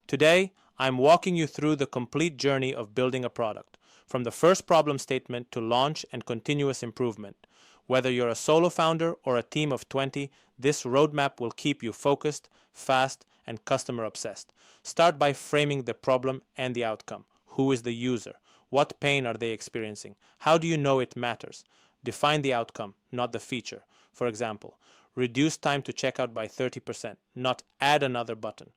Today, I'm walking you through the complete journey of building a product, from the first problem statement to launch and continuous improvement. Whether you're a solo founder or a team of 20, this roadmap will keep you focused, fast, and customer obsessed. Start by framing the problem and the outcome. Who is the user? What pain are they experiencing? How do you know it matters? Define the outcome, not the feature. For example, reduce time to checkout by 30%, not add another button.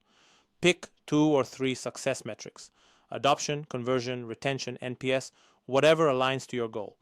Pick 2 or 3 success metrics: adoption, conversion, retention, NPS, whatever aligns to your goal.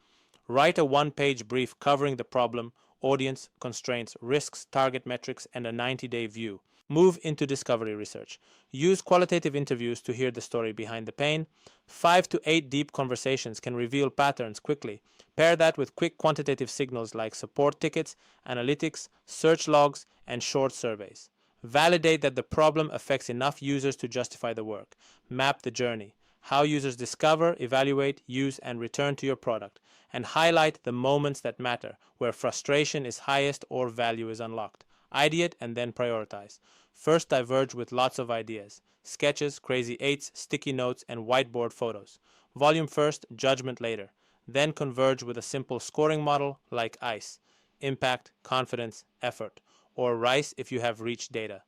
Write a one-page brief covering the problem, audience, constraints, risks, target metrics, and a 90-day view. Move into discovery research. Use qualitative interviews to hear the story behind the pain. 5 to 8 deep conversations can reveal patterns quickly. Pair that with quick quantitative signals like support tickets, analytics, search logs, and short surveys. Validate that the problem affects enough users to justify the work. Map the journey: how users discover, evaluate, use, and return to your product. And highlight the moments that matter, where frustration is highest or value is unlocked. Ideate and then prioritize. First, diverge with lots of ideas: sketches, crazy eights, sticky notes, and whiteboard photos. Volume first, judgment later. Then converge with a simple scoring model like ICE: impact, confidence, effort, or RICE if you have reach data.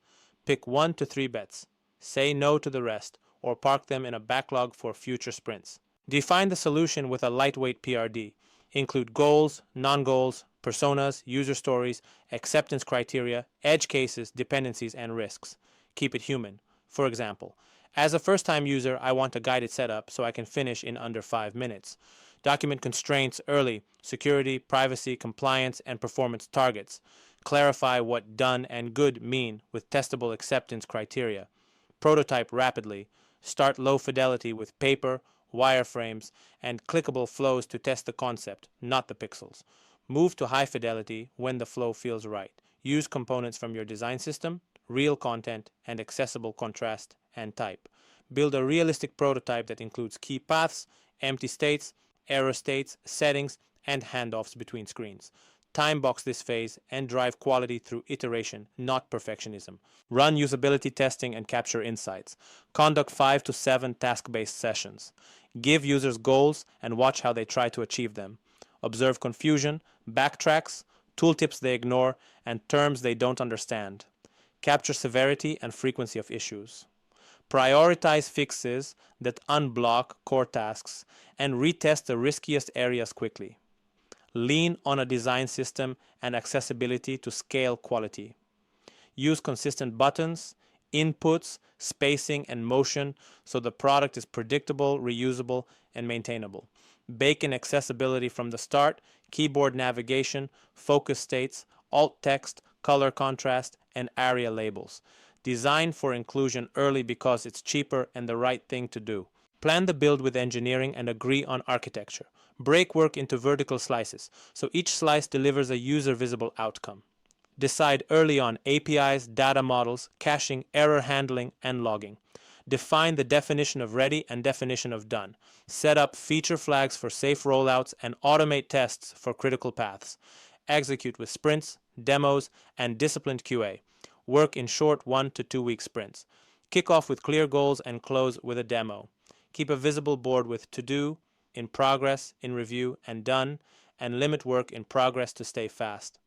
Pick 1 to 3 bets. Say no to the rest, or park them in a backlog for future sprints. Define the solution with a lightweight PRD. Include goals, non-goals, personas, user stories, acceptance criteria, edge cases, dependencies, and risks. Keep it human. For example, as a first-time user, I want a guided setup so I can finish in under 5 minutes. Document constraints early: security, privacy, compliance, and performance targets. Clarify what done and good mean with testable acceptance criteria. Prototype rapidly. Start low fidelity with paper, wireframes, and clickable flows to test the concept, not the pixels. Move to high fidelity when the flow feels right. Use components from your design system, real content, and accessible contrast and type. Build a realistic prototype that includes key paths, empty states, error states, settings, and handoffs between screens. Time box this phase and drive quality through iteration, not perfectionism. Run usability testing and capture insights. Conduct 5 to 7 task-based sessions. Give users goals and watch how they try to achieve them. Observe confusion, backtracks, tooltips they ignore, and terms they don't understand. Capture severity and frequency of issues. Prioritize fixes that unblock core tasks and retest the riskiest areas quickly. Lean on a design system and accessibility to scale quality. Use consistent buttons, inputs, spacing, and motion so the product is predictable, reusable, and maintainable. Bake in accessibility from the start: keyboard navigation, focus states, alt text, color contrast, and ARIA labels. Design for inclusion early because it's cheaper and the right thing to do. Plan the build with engineering and agree on architecture. Break work into vertical slices, so each slice delivers a user-visible outcome. Decide early on APIs, data models, caching, error handling, and logging. Define the definition of ready and definition of done. Set up feature flags for safe rollouts and automate tests for critical paths. Execute with sprints, demos, and disciplined QA. Work in short 1 to 2 week sprints. Kick off with clear goals and close with a demo. Keep a visible board with to do, in progress, in review, and done, and limit work in progress to stay fast.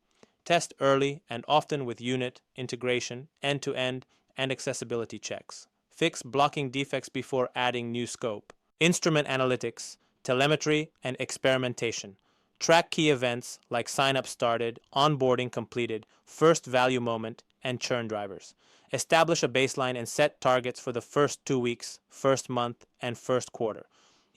Test early and often with unit, integration, end-to-end, and accessibility checks. Fix blocking defects before adding new scope. Instrument analytics, telemetry, and experimentation. Track key events like sign-up started, onboarding completed, first value moment, and churn drivers. Establish a baseline and set targets for the first 2 weeks, first month, and first quarter.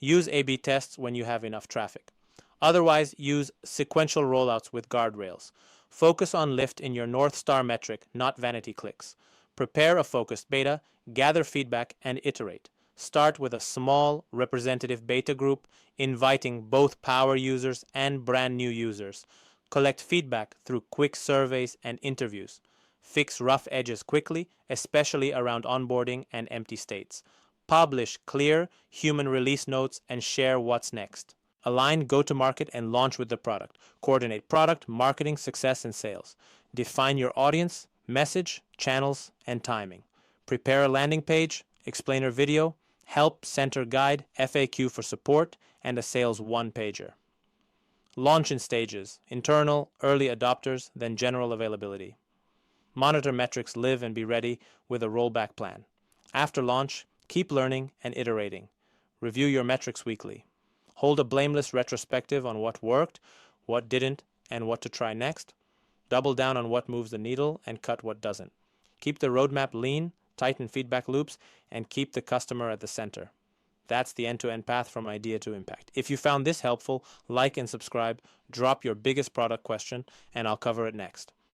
Use A/B tests when you have enough traffic. Otherwise, use sequential rollouts with guardrails. Focus on lift in your North Star metric, not vanity clicks. Prepare a focused beta, gather feedback, and iterate. Start with a small, representative beta group, inviting both power users and brand new users. Collect feedback through quick surveys and interviews. Fix rough edges quickly, especially around onboarding and empty states. Publish clear, human release notes and share what's next. Align go-to-market and launch with the product. Coordinate product, marketing, success, and sales. Define your audience, message, channels, and timing. Prepare a landing page, explainer video, help center guide, FAQ for support, and a sales one-pager. Launch in stages: internal, early adopters, then general availability. Monitor metrics, live, and be ready with a rollback plan. After launch, keep learning and iterating. Review your metrics weekly. Hold a blameless retrospective on what worked, what didn't, and what to try next. Double down on what moves the needle and cut what doesn't. Keep the roadmap lean, tighten feedback loops, and keep the customer at the center. That's the end-to-end path from idea to impact. If you found this helpful, like and subscribe, drop your biggest product question, and I'll cover it next.